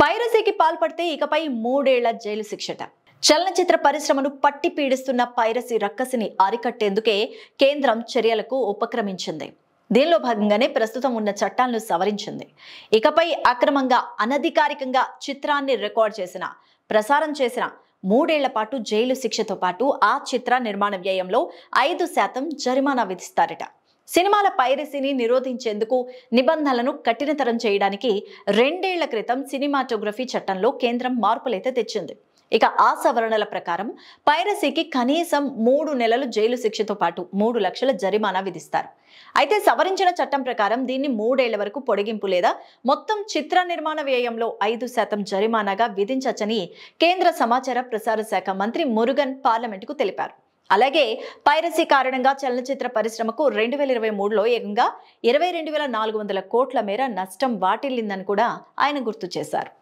పైరసీకి పాల్పడితే ఇకపై 3 ఏళ్ల జైలు శిక్షట. చలనచిత్ర పరిశ్రమను పట్టి పీడిస్తున్న పైరసీ రక్కసిని అరికట్టేందుకే కేంద్రం చర్యలకు ఉపక్రమించింది. దీనిలో భాగంగానే ప్రస్తుతం ఉన్న చట్టాలను సవరించింది. ఇకపై అక్రమంగా అనధికారికంగా చిత్రాన్ని రికార్డ్ చేసిన, ప్రసారం చేసిన 3 ఏళ్ల పాటు జైలు శిక్షతో పాటు ఆ చిత్ర నిర్మాణ వ్యయంలో 5% జరిమానా విధిస్తారట. సినిమాల పైరసీని నిరోధించేందుకు నిబంధనలను కఠినతరం చేయడానికి 2 ఏళ్ల క్రితం సినిమాటోగ్రఫీ చట్టంలో కేంద్రం మార్పులైతే తెచ్చింది. ఇక ఆ సవరణల ప్రకారం పైరసీకి కనీసం 3 నెలలు జైలు శిక్షతో పాటు 3 లక్షల జరిమానా విధిస్తారు. అయితే సవరించిన చట్టం ప్రకారం దీన్ని 3 ఏళ్ల వరకు పొడిగింపు లేదా మొత్తం చిత్ర నిర్మాణ వ్యయంలో 5% జరిమానాగా విధించచ్చని కేంద్ర సమాచార ప్రసార శాఖ మంత్రి మురుగన్ పార్లమెంటుకు తెలిపారు. అలాగే పైరసీ కారణంగా చలనచిత్ర పరిశ్రమకు 2023లో ఏకంగా 22,400 కోట్ల మేర నష్టం వాటిల్లిందని కూడా ఆయన గుర్తు చేశారు.